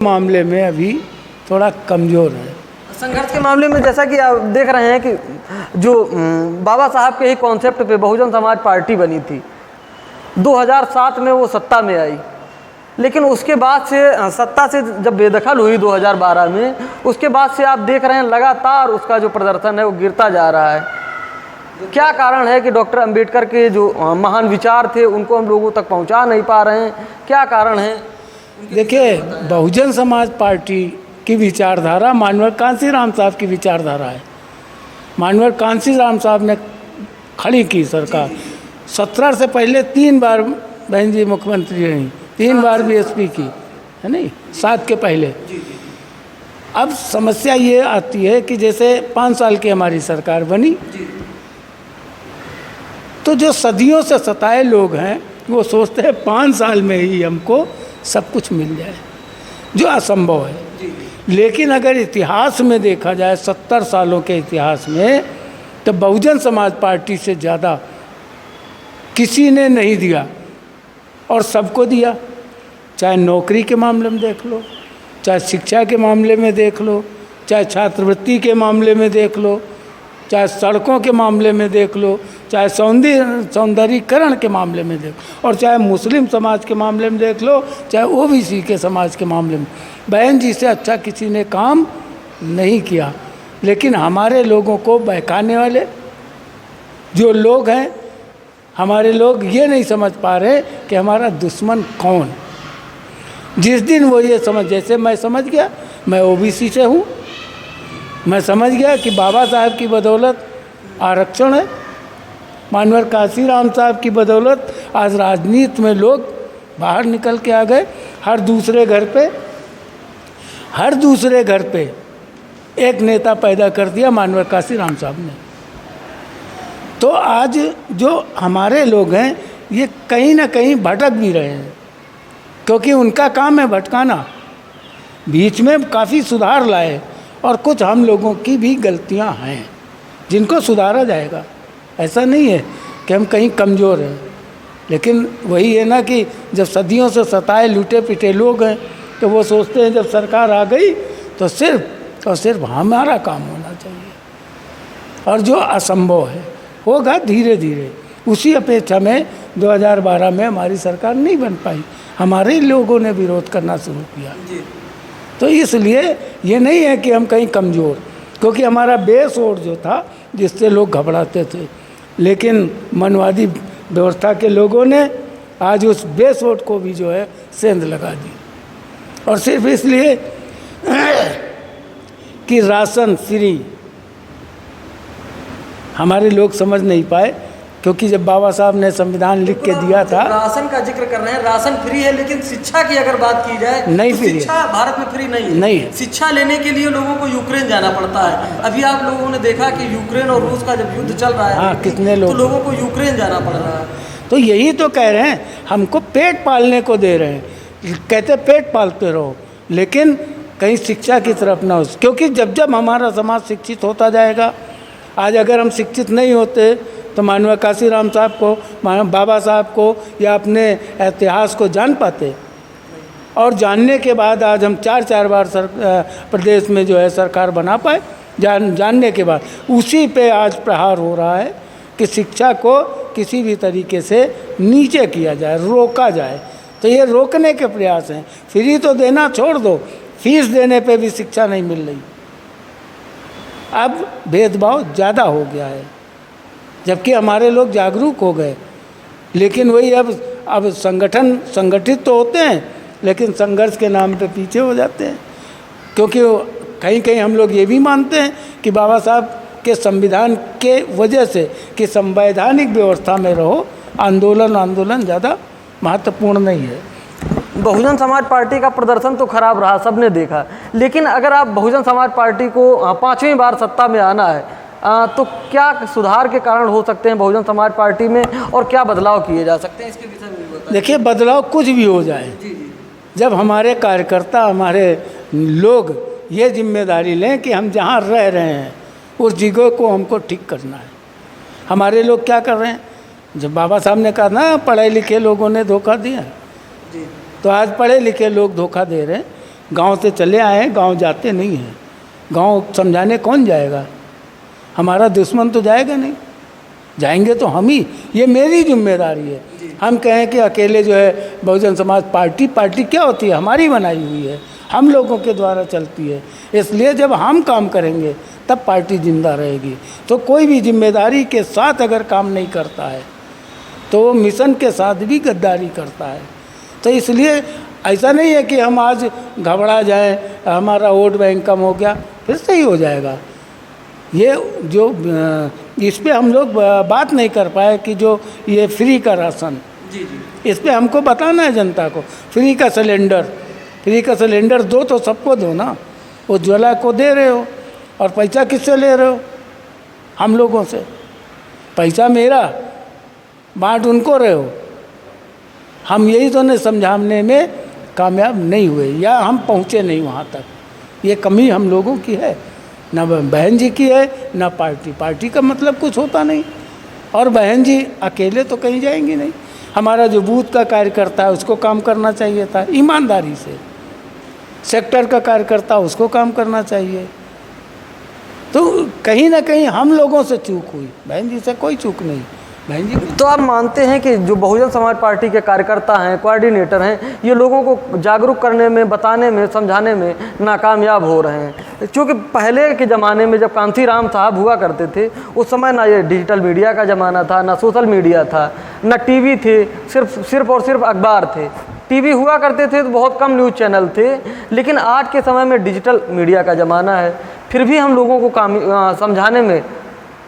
मामले में अभी थोड़ा कमज़ोर है। संघर्ष के मामले में जैसा कि आप देख रहे हैं कि जो बाबा साहब के ही कॉन्सेप्ट पे बहुजन समाज पार्टी बनी थी, 2007 में वो सत्ता में आई, लेकिन उसके बाद से सत्ता से जब बेदखल हुई 2012 में, उसके बाद से आप देख रहे हैं लगातार उसका जो प्रदर्शन है वो गिरता जा रहा है। क्या कारण है कि डॉक्टर अंबेडकर के जो महान विचार थे उनको हम लोगों तक पहुंचा नहीं पा रहे हैं? क्या कारण है? देखिए, बहुजन समाज पार्टी की विचारधारा मानवर कांसीराम साहब की विचारधारा है। मानवर कांसीराम साहब ने खड़ी की सरकार। 17 से पहले 3 बार बहन जी मुख्यमंत्री रही, 3 बार बीएसपी की, है नहीं, 7 के पहले। अब समस्या ये आती है कि जैसे 5 साल की हमारी सरकार बनी, तो जो सदियों से सताए लोग हैं वो सोचते हैं 5 साल में ही हमको सब कुछ मिल जाए, जो असंभव है। लेकिन अगर इतिहास में देखा जाए, 70 सालों के इतिहास में, तो बहुजन समाज पार्टी से ज़्यादा किसी ने नहीं दिया और सबको दिया। चाहे नौकरी के मामले में देख लो, चाहे शिक्षा के मामले में देख लो, चाहे छात्रवृत्ति के मामले में देख लो, चाहे सड़कों के मामले में देख लो, चाहे सौंदर्यीकरण के मामले में देख, और चाहे मुस्लिम समाज के मामले में देख लो, चाहे ओबीसी के समाज के मामले में। बहन जी से अच्छा किसी ने काम नहीं किया। लेकिन हमारे लोगों को बहकाने वाले जो लोग हैं, हमारे लोग ये नहीं समझ पा रहे कि हमारा दुश्मन कौन। जिस दिन वो ये समझ, जैसे मैं समझ गया, मैं ओबीसी से हूँ, मैं समझ गया कि बाबा साहब की बदौलत आरक्षण है, मानवर कांसीराम साहब की बदौलत आज राजनीति में लोग बाहर निकल के आ गए। हर दूसरे घर पे एक नेता पैदा कर दिया मानवर कांसीराम साहब ने। तो आज जो हमारे लोग हैं ये कहीं ना कहीं भटक भी रहे हैं, क्योंकि उनका काम है भटकाना। बीच में काफ़ी सुधार लाए और कुछ हम लोगों की भी गलतियां हैं जिनको सुधारा जाएगा। ऐसा नहीं है कि हम कहीं कमज़ोर हैं, लेकिन वही है ना कि जब सदियों से सताए लूटे पिटे लोग हैं तो वो सोचते हैं जब सरकार आ गई तो सिर्फ और सिर्फ हमारा काम होना चाहिए, और जो असंभव है होगा धीरे धीरे। उसी अपेक्षा में 2012 में हमारी सरकार नहीं बन पाई, हमारे लोगों ने विरोध करना शुरू किया। तो इसलिए ये नहीं है कि हम कहीं कमज़ोर, क्योंकि हमारा बेस वोट जो था जिससे लोग घबराते थे, लेकिन मनवादी व्यवस्था के लोगों ने आज उस बेस वोट को भी जो है सेंध लगा दी। और सिर्फ इसलिए कि राशन फ्री हमारे लोग समझ नहीं पाए, क्योंकि जब बाबा साहब ने संविधान लिख के दिया था। राशन का जिक्र कर रहे हैं, राशन फ्री है, लेकिन शिक्षा की अगर बात की जाए नहीं, तो फ्री शिक्षा भारत में फ्री नहीं है। नहीं है। शिक्षा लेने के लिए लोगों को यूक्रेन जाना पड़ता है। अभी आप लोगों ने देखा कि यूक्रेन और रूस का जब युद्ध चल रहा है, हाँ, कितने लोग, तो लोगों को यूक्रेन जाना पड़ रहा है। तो यही तो कह रहे हैं, हमको पेट पालने को दे रहे हैं, कहते पेट पालते रहो, लेकिन कहीं शिक्षा की तरफ ना हो। क्योंकि जब जब हमारा समाज शिक्षित होता जाएगा, आज अगर हम शिक्षित नहीं होते तो मानवर कांसीराम साहब को, बाबा साहब को या अपने इतिहास को जान पाते। और जानने के बाद आज हम 4 बार प्रदेश में जो है सरकार बना पाए। जानने के बाद उसी पे आज प्रहार हो रहा है कि शिक्षा को किसी भी तरीके से नीचे किया जाए, रोका जाए। तो ये रोकने के प्रयास हैं। फ्री तो देना छोड़ दो, फीस देने पे भी शिक्षा नहीं मिल रही। अब भेदभाव ज़्यादा हो गया है, जबकि हमारे लोग जागरूक हो गए। लेकिन वही अब संगठित तो होते हैं, लेकिन संघर्ष के नाम पे पीछे हो जाते हैं। क्योंकि कहीं कहीं हम लोग ये भी मानते हैं कि बाबा साहब के संविधान के वजह से कि संवैधानिक व्यवस्था में रहो, आंदोलन ज़्यादा महत्वपूर्ण नहीं है। बहुजन समाज पार्टी का प्रदर्शन तो खराब रहा, सबने देखा। लेकिन अगर आप बहुजन समाज पार्टी को 5वीं बार सत्ता में आना है, तो क्या सुधार के कारण हो सकते हैं बहुजन समाज पार्टी में, और क्या बदलाव किए जा सकते हैं इसके विषय में बताइए। देखिए, बदलाव कुछ भी हो जाए, जब हमारे कार्यकर्ता, हमारे लोग ये जिम्मेदारी लें कि हम जहाँ रह रहे हैं उस जगह को हमको ठीक करना है। हमारे लोग क्या कर रहे हैं, जब बाबा साहब ने कहा ना पढ़े लिखे लोगों ने धोखा दिया, तो आज पढ़े लिखे लोग धोखा दे रहे हैं। गांव से चले आए हैं, गांव जाते नहीं हैं। गांव समझाने कौन जाएगा? हमारा दुश्मन तो जाएगा नहीं, जाएंगे तो हम ही। ये मेरी जिम्मेदारी है। हम कहें कि अकेले जो है बहुजन समाज पार्टी क्या होती है? हमारी बनाई हुई है, हम लोगों के द्वारा चलती है। इसलिए जब हम काम करेंगे तब पार्टी जिंदा रहेगी। तो कोई भी जिम्मेदारी के साथ अगर काम नहीं करता है तो वो मिशन के साथ भी गद्दारी करता है। तो इसलिए ऐसा नहीं है कि हम आज घबरा जाएं, हमारा वोट बैंक कम हो गया, फिर सही हो जाएगा। ये जो इस पे हम लोग बात नहीं कर पाए कि जो ये फ्री का राशन, इस पे हमको बताना है जनता को। फ्री का सिलेंडर दो तो सबको दो ना। उज्ज्वला को दे रहे हो और पैसा किससे ले रहे हो? हम लोगों से। पैसा मेरा, बांट उनको रहे हो। हम यही तो नहीं समझाने में कामयाब नहीं हुए, या हम पहुँचे नहीं वहाँ तक। ये कमी हम लोगों की है, ना बहन जी की है ना पार्टी का मतलब कुछ होता नहीं। और बहन जी अकेले तो कहीं जाएंगी नहीं। हमारा जो बूथ का कार्यकर्ता है उसको काम करना चाहिए था ईमानदारी से। सेक्टर का कार्यकर्ता उसको काम करना चाहिए। तो कहीं ना कहीं हम लोगों से चूक हुई, बहन जी से कोई चूक नहीं। बहन जी तो आप मानते हैं कि जो बहुजन समाज पार्टी के कार्यकर्ता हैं, कोऑर्डिनेटर हैं, ये लोगों को जागरूक करने में, बताने में, समझाने में नाकामयाब हो रहे हैं? क्योंकि पहले के ज़माने में जब कांसीराम साहब हुआ करते थे उस समय ना ये डिजिटल मीडिया का ज़माना था, ना सोशल मीडिया था, ना टीवी थे, सिर्फ और सिर्फ अखबार थे। टीवी हुआ करते थे तो बहुत कम न्यूज़ चैनल थे। लेकिन आज के समय में डिजिटल मीडिया का ज़माना है, फिर भी हम लोगों को समझाने में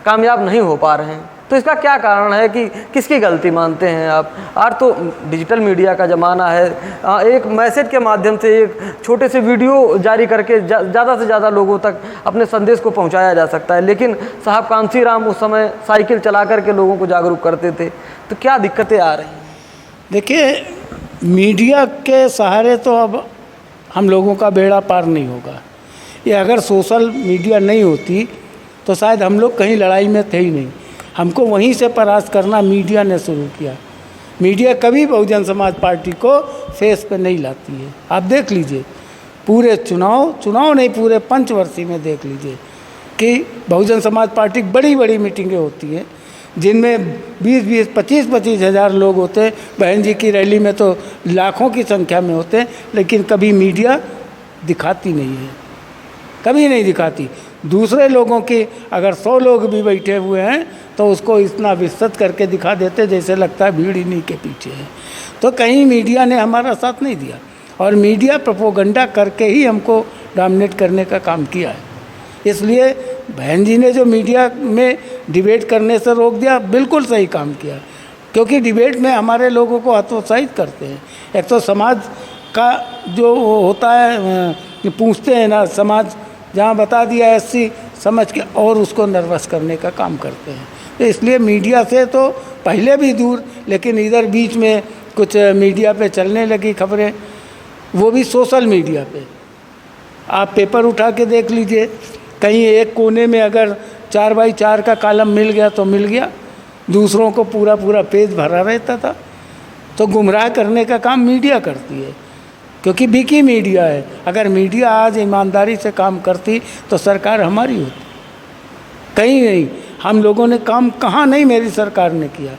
कामयाब नहीं हो पा रहे हैं। तो इसका क्या कारण है कि किसकी गलती मानते हैं आप? आज तो डिजिटल मीडिया का ज़माना है, एक मैसेज के माध्यम से, एक छोटे से वीडियो जारी करके ज़्यादा से ज़्यादा लोगों तक अपने संदेश को पहुंचाया जा सकता है। लेकिन साहब कांसीराम उस समय साइकिल चला करके लोगों को जागरूक करते थे। तो क्या दिक्कतें आ रही हैं? देखिए, मीडिया के सहारे तो अब हम लोगों का बेड़ा पार नहीं होगा। ये अगर सोशल मीडिया नहीं होती तो शायद हम लोग कहीं लड़ाई में थे ही नहीं। हमको वहीं से परास्त करना मीडिया ने शुरू किया। मीडिया कभी बहुजन समाज पार्टी को फेस पे नहीं लाती है। आप देख लीजिए, पूरे चुनाव नहीं, पूरे पंचवर्षीय में देख लीजिए कि बहुजन समाज पार्टी बड़ी बड़ी मीटिंगें होती हैं जिनमें 20-20, 25-25 हज़ार लोग होते हैं। बहन जी की रैली में तो लाखों की संख्या में होते हैं, लेकिन कभी मीडिया दिखाती नहीं है, कभी नहीं दिखाती। दूसरे लोगों की अगर 100 लोग भी बैठे हुए हैं तो उसको इतना विस्तृत करके दिखा देते जैसे लगता है भीड़ इन्हीं के पीछे है। तो कहीं मीडिया ने हमारा साथ नहीं दिया, और मीडिया प्रोपोगंडा करके ही हमको डोमिनेट करने का काम किया है। इसलिए बहन जी ने जो मीडिया में डिबेट करने से रोक दिया, बिल्कुल सही काम किया, क्योंकि डिबेट में हमारे लोगों को हतोत्साहित करते हैं। एक तो समाज का जो होता है, पूछते हैं ना, समाज जहाँ बता दिया एससी समझ के, और उसको नर्वस करने का काम करते हैं। तो इसलिए मीडिया से तो पहले भी दूर, लेकिन इधर बीच में कुछ मीडिया पे चलने लगी खबरें, वो भी सोशल मीडिया पे। आप पेपर उठा के देख लीजिए, कहीं एक कोने में अगर 4x4 का कॉलम मिल गया तो मिल गया, दूसरों को पूरा पेज भरा रहता था। तो गुमराह करने का काम मीडिया करती है, क्योंकि बिकी मीडिया है। अगर मीडिया आज ईमानदारी से काम करती तो सरकार हमारी होती। कहीं नहीं, हम लोगों ने काम कहाँ नहीं मेरी सरकार ने किया।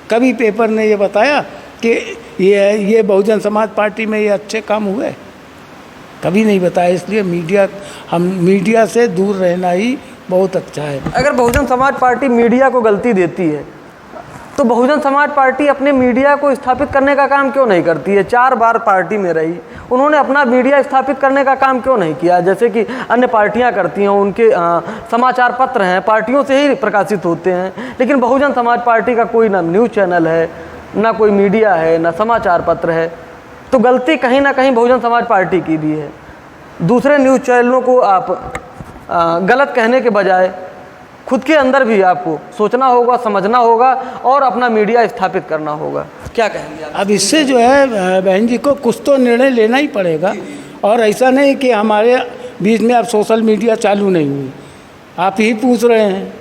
कभी पेपर ने ये बताया कि ये बहुजन समाज पार्टी में ये अच्छे काम हुए, कभी नहीं बताया। इसलिए मीडिया से दूर रहना ही बहुत अच्छा है। अगर बहुजन समाज पार्टी मीडिया को गलती देती है तो बहुजन समाज पार्टी अपने मीडिया को स्थापित करने का काम क्यों नहीं करती है? 4 बार पार्टी में रही, उन्होंने अपना मीडिया स्थापित करने का काम क्यों नहीं किया? जैसे कि अन्य पार्टियां करती हैं, उनके समाचार पत्र हैं, पार्टियों से ही प्रकाशित होते हैं। लेकिन बहुजन समाज पार्टी का कोई ना न्यूज़ चैनल है, ना कोई मीडिया है, ना समाचार पत्र है। तो गलती कहीं ना कहीं बहुजन समाज पार्टी की भी है। दूसरे न्यूज़ चैनलों को आप गलत कहने के बजाय खुद के अंदर भी आपको सोचना होगा, समझना होगा और अपना मीडिया स्थापित करना होगा। क्या कहेंगे आप? अब इससे जो है बहन जी को कुछ तो निर्णय लेना ही पड़ेगा। और ऐसा नहीं कि हमारे बीच में अब सोशल मीडिया चालू नहीं हुई, आप ही पूछ रहे हैं।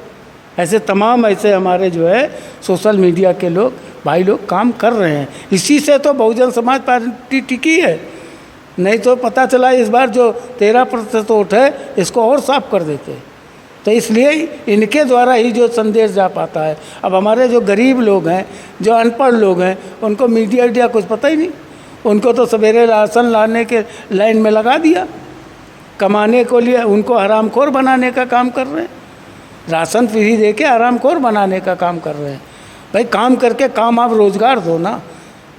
ऐसे तमाम ऐसे हमारे जो है सोशल मीडिया के लोग, भाई लोग काम कर रहे हैं। इसी से तो बहुजन समाज पार्टी टिकी है। नहीं तो पता चला इस बार जो 13% वोट है इसको और साफ कर देते। तो इसलिए इनके द्वारा ही जो संदेश जा पाता है। अब हमारे जो गरीब लोग हैं, जो अनपढ़ लोग हैं, उनको मीडिया कुछ पता ही नहीं। उनको तो सवेरे राशन लाने के लाइन में लगा दिया, कमाने को लिए उनको हरामखोर बनाने का काम कर रहे हैं। राशन फ्री दे के हरामखोर बनाने का काम कर रहे हैं। भाई काम करके काम आप रोज़गार दो ना।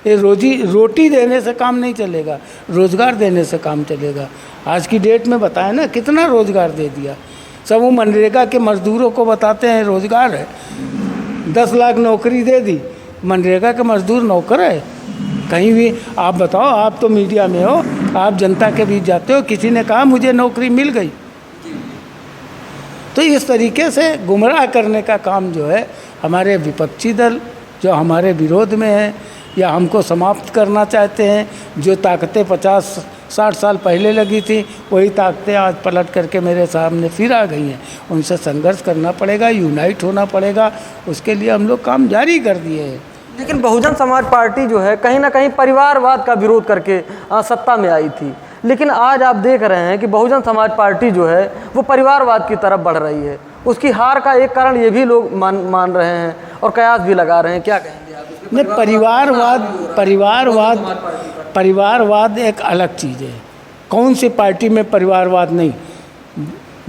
ये रोटी देने से काम नहीं चलेगा, रोज़गार देने से काम चलेगा। आज की डेट में बताया ना कितना रोज़गार दे दिया। सब वो मनरेगा के मज़दूरों को बताते हैं रोज़गार है, 10 लाख नौकरी दे दी, मनरेगा के मज़दूर नौकर है कहीं भी? आप बताओ, आप तो मीडिया में हो, आप जनता के बीच जाते हो, किसी ने कहा मुझे नौकरी मिल गई? तो इस तरीके से गुमराह करने का काम जो है हमारे विपक्षी दल जो हमारे विरोध में है या हमको समाप्त करना चाहते हैं, जो ताकतें 50-60 साल पहले लगी थी वही ताकतें आज पलट करके मेरे सामने फिर आ गई हैं। उनसे संघर्ष करना पड़ेगा, यूनाइट होना पड़ेगा। उसके लिए हम लोग काम जारी कर दिए हैं। लेकिन बहुजन समाज पार्टी जो है कहीं ना कहीं परिवारवाद का विरोध करके सत्ता में आई थी, लेकिन आज आप देख रहे हैं कि बहुजन समाज पार्टी जो है वो परिवारवाद की तरफ बढ़ रही है। उसकी हार का एक कारण ये भी लोग मान रहे हैं और कयास भी लगा रहे हैं। क्या कहेंगे आप इसके? नहीं, परिवारवाद एक अलग चीज़ है। कौन सी पार्टी में परिवारवाद नहीं?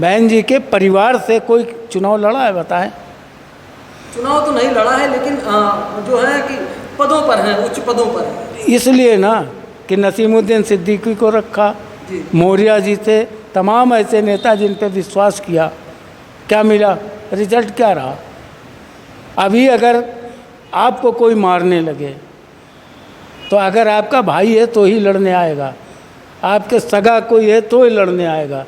बहन जी के परिवार से कोई चुनाव लड़ा है बताएं? चुनाव तो नहीं लड़ा है, लेकिन जो है कि पदों पर हैं, उच्च पदों पर हैं। इसलिए ना कि नसीमुद्दीन सिद्दीकी को रखा, मौर्य जी थे, तमाम ऐसे नेता जिन पे विश्वास किया, क्या मिला? रिजल्ट क्या रहा? अभी अगर आपको कोई मारने लगे तो अगर आपका भाई है तो ही लड़ने आएगा, आपके सगा कोई है तो ही लड़ने आएगा,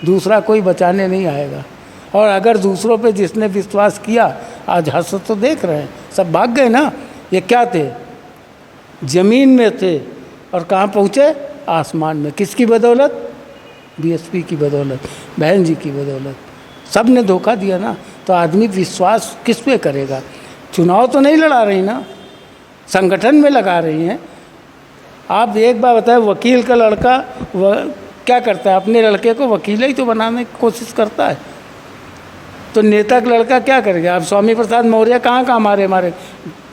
दूसरा कोई बचाने नहीं आएगा। और अगर दूसरों पे जिसने विश्वास किया, आज हंस तो देख रहे हैं, सब भाग गए ना। ये क्या थे? ज़मीन में थे और कहाँ पहुँचे? आसमान में। किसकी बदौलत? बीएसपी की बदौलत, बहन जी की बदौलत। सब ने धोखा दिया ना। तो आदमी विश्वास किस पे करेगा? चुनाव तो नहीं लड़ा रही ना, संगठन में लगा रही हैं। आप एक बार बताएं, वकील का लड़का क्या करता है? अपने लड़के को वकील ही तो बनाने की कोशिश करता है। तो नेता का लड़का क्या करेगा? अब स्वामी प्रसाद मौर्य कहाँ हमारे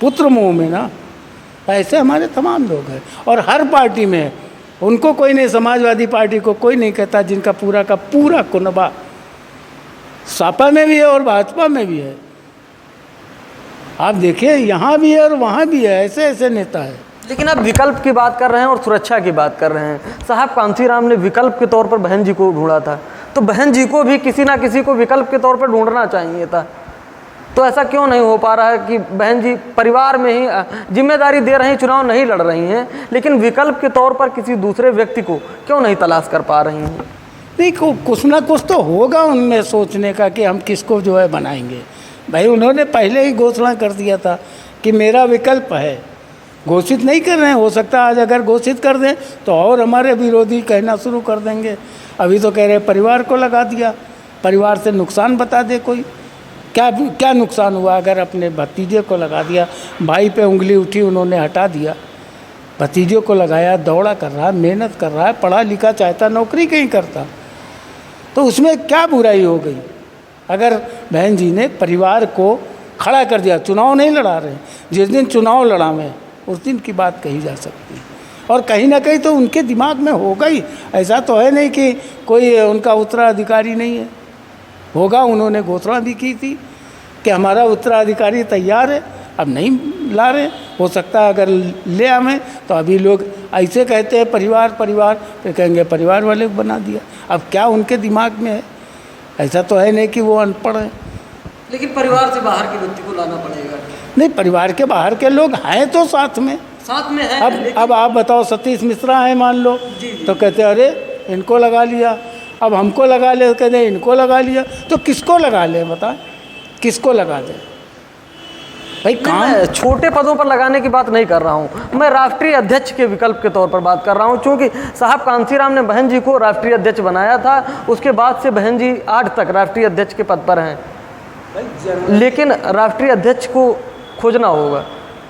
पुत्र मुँह में ना। ऐसे हमारे तमाम लोग हैं और हर पार्टी में है। उनको कोई नहीं, समाजवादी पार्टी को कोई नहीं कहता जिनका पूरा का पूरा कुनबा सपा में भी है और भाजपा में भी है। आप देखिए, यहाँ भी है और वहाँ भी है, ऐसे ऐसे नेता है। लेकिन आप विकल्प की बात कर रहे हैं और सुरक्षा की बात कर रहे हैं। साहब कांसीराम ने विकल्प के तौर पर बहन जी को ढूंढा था, तो बहन जी को भी किसी ना किसी को विकल्प के तौर पर ढूंढना चाहिए था। तो ऐसा क्यों नहीं हो पा रहा है कि बहन जी परिवार में ही जिम्मेदारी दे रही, चुनाव नहीं लड़ रही हैं, लेकिन विकल्प के तौर पर किसी दूसरे व्यक्ति को क्यों नहीं तलाश कर पा रही हैं? नहीं, कुछ ना कुछ तो होगा उनमें सोचने का कि हम किसको जो है बनाएंगे। भाई उन्होंने पहले ही घोषणा कर दिया था कि मेरा विकल्प है, घोषित नहीं कर रहे हैं। हो सकता है आज अगर घोषित कर दें तो और हमारे विरोधी कहना शुरू कर देंगे। अभी तो कह रहे परिवार को लगा दिया, परिवार से नुकसान बता दे कोई। क्या नुकसान हुआ अगर अपने भतीजे को लगा दिया? भाई पे उंगली उठी, उन्होंने हटा दिया, भतीजे को लगाया, दौड़ा कर रहा है, मेहनत कर रहा है, पढ़ा लिखा चाहता, नौकरी कहीं करता, तो उसमें क्या बुराई हो गई? अगर बहन जी ने परिवार को खड़ा कर दिया, चुनाव नहीं लड़ा रहे, जिस दिन चुनाव लड़ा में उस दिन की बात कही जा सकती है। और कहीं ना कहीं तो उनके दिमाग में होगा ही, ऐसा तो है नहीं कि कोई उनका उत्तराधिकारी नहीं है, होगा। उन्होंने घोषणा भी की थी कि हमारा उत्तराधिकारी तैयार है, अब नहीं ला रहे। हो सकता है अगर ले आवें तो अभी लोग ऐसे कहते हैं परिवार परिवार, फिर कहेंगे परिवार वाले को बना दिया। अब क्या उनके दिमाग में है? ऐसा तो है नहीं कि वो अनपढ़ है। लेकिन परिवार से बाहर के व्यक्ति को लाना पड़ेगा। नहीं, परिवार के बाहर के लोग हैं तो साथ में है। अब आप बताओ, सतीश मिश्रा है मान लो, तो कहते अरे इनको लगा लिया। अब हमको लगा ले, कहते इनको लगा लिया। तो किसको लगा ले? बता, किसको लगा दे भाई? काम छोटे पदों पर लगाने की बात नहीं कर रहा हूँ मैं, राष्ट्रीय अध्यक्ष के विकल्प के तौर पर बात कर रहा हूँ। क्योंकि साहब कांसीराम ने बहन जी को राष्ट्रीय अध्यक्ष बनाया था, उसके बाद से बहन जी आज तक राष्ट्रीय अध्यक्ष के पद पर हैं, लेकिन राष्ट्रीय अध्यक्ष को खोजना होगा।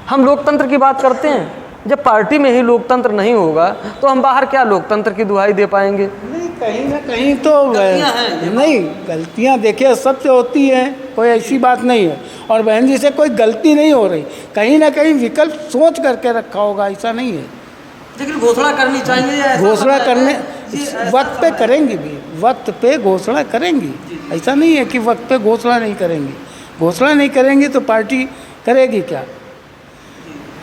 हम लोकतंत्र की बात करते हैं, जब पार्टी में ही लोकतंत्र नहीं होगा तो हम बाहर क्या लोकतंत्र की दुहाई दे पाएंगे? नहीं, कहीं ना कहीं तो नहीं, गलतियां देखिए सबसे होती हैं, कोई ऐसी बात नहीं है। और बहन जी से कोई गलती नहीं हो रही, कहीं ना कहीं विकल्प सोच करके रखा होगा, ऐसा नहीं है। लेकिन घोषणा करनी चाहिए, घोषणा करने वक्त पे करेंगी भी, वक्त पे घोषणा करेंगी, ऐसा नहीं है कि वक्त पे घोषणा नहीं करेंगी। घोषणा नहीं करेंगी तो पार्टी करेगी क्या?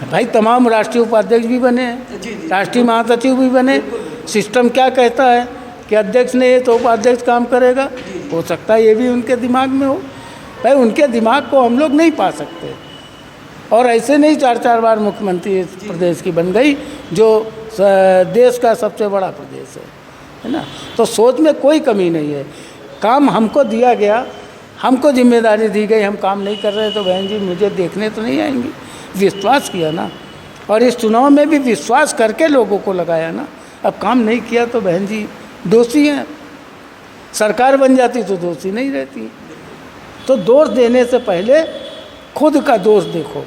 भाई तमाम राष्ट्रीय उपाध्यक्ष भी बने हैं, राष्ट्रीय महासचिव भी बने। सिस्टम क्या कहता है कि अध्यक्ष ने ये तो उपाध्यक्ष काम करेगा, हो सकता है ये भी उनके दिमाग में हो। भाई उनके दिमाग को हम लोग नहीं पा सकते। और ऐसे नहीं 4-4 बार मुख्यमंत्री इस प्रदेश की बन गई, जो देश का सबसे बड़ा प्रदेश है ना। तो सोच में कोई कमी नहीं है। काम हमको दिया गया, हमको जिम्मेदारी दी गई, हम काम नहीं कर रहे तो बहन जी मुझे देखने तो नहीं आएंगी। विश्वास किया ना, और इस चुनाव में भी विश्वास करके लोगों को लगाया ना। अब काम नहीं किया तो बहन जी दोषी हैं। सरकार बन जाती तो दोषी नहीं रहती। तो दोष देने से पहले खुद का दोष देखो।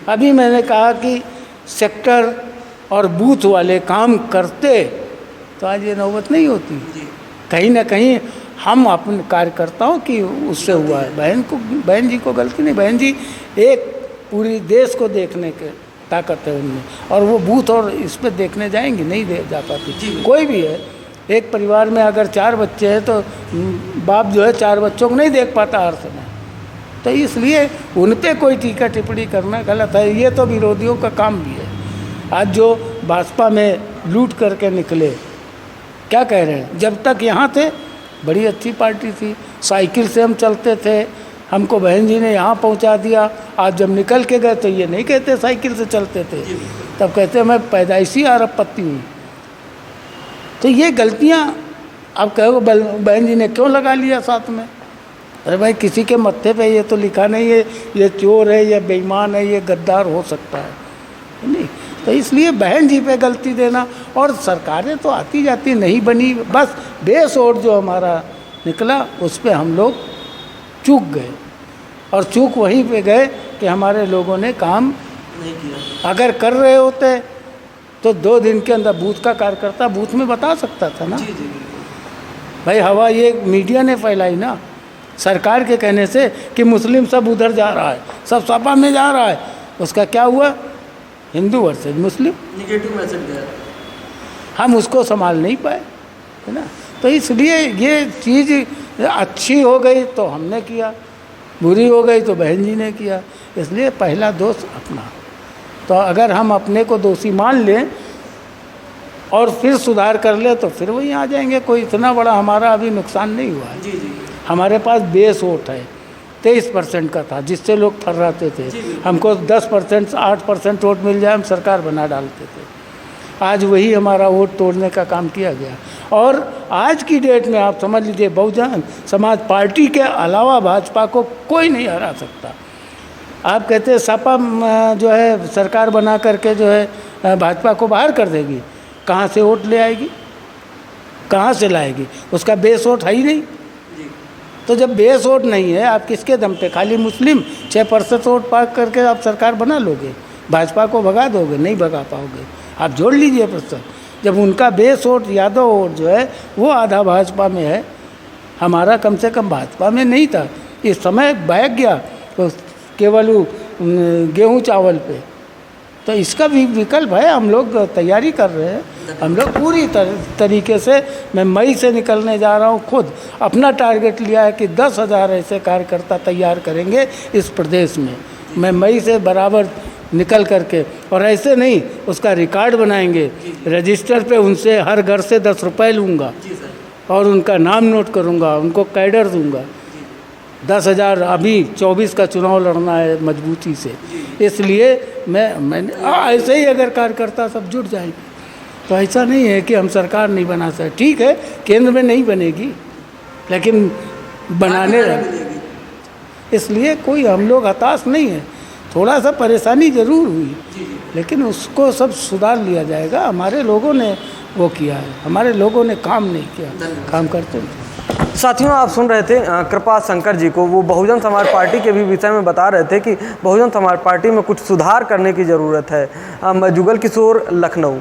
अभी मैंने कहा कि सेक्टर और बूथ वाले काम करते तो आज ये नौबत नहीं होती। कहीं ना कहीं हम अपने कार्यकर्ताओं की उससे हुआ है। बहन जी को गलती नहीं, बहन जी एक पूरी देश को देखने के ताकत है उनमें, और वो बूथ और इस पे देखने जाएंगी, नहीं जा पाती। कोई भी है, एक परिवार में अगर 4 बच्चे हैं तो बाप जो है 4 बच्चों को नहीं देख पाता हर समय। तो इसलिए उन पे कोई टीका टिप्पणी करना गलत है। ये तो विरोधियों का काम भी है। आज जो भाजपा में लूट करके निकले, क्या कह रहे हैं, जब तक यहाँ थे बड़ी अच्छी पार्टी थी, साइकिल से हम चलते थे, हमको बहन जी ने यहाँ पहुँचा दिया। आज जब निकल के गए तो ये नहीं कहते साइकिल से चलते थे, तब कहते मैं पैदाइशी अरबपति हूँ। तो ये गलतियाँ आप कहो बहन जी ने क्यों लगा लिया साथ में? अरे भाई किसी के मत्थे पे ये तो लिखा नहीं है ये चोर है, ये बेईमान है, ये गद्दार हो सकता है नहीं। तो इसलिए बहन जी पे गलती देना, और सरकारें तो आती जाती नहीं बनी, बस बेस वोट जो हमारा निकला उस पे हम लोग चूक गए। और चूक वहीं पे गए कि हमारे लोगों ने काम नहीं किया। अगर कर रहे होते तो 2 दिन के अंदर बूथ का कार्यकर्ता बूथ में बता सकता था ना। भाई हवा ये मीडिया ने फैलाई ना, सरकार के कहने से कि मुस्लिम सब उधर जा रहा है, सब सपा में जा रहा है। उसका क्या हुआ? हिंदू वर्सेज मुस्लिम, निगेटिव मैसेज गया। हम उसको संभाल नहीं पाए, है ना। तो इसलिए ये चीज़ अच्छी हो गई तो हमने किया, बुरी हो गई तो बहन जी ने किया। इसलिए पहला दोष अपना। तो अगर हम अपने को दोषी मान लें और फिर सुधार कर ले तो फिर वहीं आ जाएंगे। कोई इतना बड़ा हमारा अभी नुकसान नहीं हुआ है। हमारे पास बेस वोट है 23% का था, जिससे लोग थर्राते थे। हमको 10% 8% वोट मिल जाए हम सरकार बना डालते थे। आज वही हमारा वोट तोड़ने का काम किया गया। और आज की डेट में आप समझ लीजिए बहुजन समाज पार्टी के अलावा भाजपा को कोई नहीं हरा सकता। आप कहते हैं सपा जो है सरकार बना करके जो है भाजपा को बाहर कर देगी, कहाँ से वोट ले आएगी, कहाँ से लाएगी? उसका बेस वोट है ही नहीं। तो जब बेस वोट नहीं है, आप किसके दम पे खाली मुस्लिम 6% वोट पा करके आप सरकार बना लोगे? भाजपा को भगा दोगे? नहीं भगा पाओगे। आप जोड़ लीजिए प्रश्न। जब उनका बेस वोट यादव वोट जो है वो आधा भाजपा में है, हमारा कम से कम भाजपा में नहीं था। इस समय बहक गया तो केवल गेहूँ चावल पे। तो इसका भी विकल्प है, हम लोग तैयारी कर रहे हैं। हम लोग पूरी तरीके से, मैं मई से निकलने जा रहा हूँ, खुद अपना टारगेट लिया है कि 10,000 ऐसे कार्यकर्ता तैयार करेंगे इस प्रदेश में। मैं मई से बराबर निकल करके, और ऐसे नहीं उसका रिकॉर्ड बनाएंगे, रजिस्टर पे उनसे हर घर से 10 रुपये लूँगा और उनका नाम नोट करूँगा, उनको कैडर दूँगा। 10,000 अभी 24 का चुनाव लड़ना है मजबूती से। इसलिए मैंने ऐसे ही अगर कार्यकर्ता सब जुट जाएंगे तो ऐसा नहीं है कि हम सरकार नहीं बना सकते। ठीक है केंद्र में नहीं बनेगी लेकिन बनाने इसलिए कोई हम लोग हताश नहीं है। थोड़ा सा परेशानी ज़रूर हुई लेकिन उसको सब सुधार लिया जाएगा। हमारे लोगों ने वो किया है, हमारे लोगों ने काम नहीं किया, काम करते हैं। साथियों, आप सुन रहे थे कृपा शंकर जी को। वो बहुजन समाज पार्टी के भी विषय में बता रहे थे कि बहुजन समाज पार्टी में कुछ सुधार करने की ज़रूरत है। मैं जुगल किशोर, लखनऊ।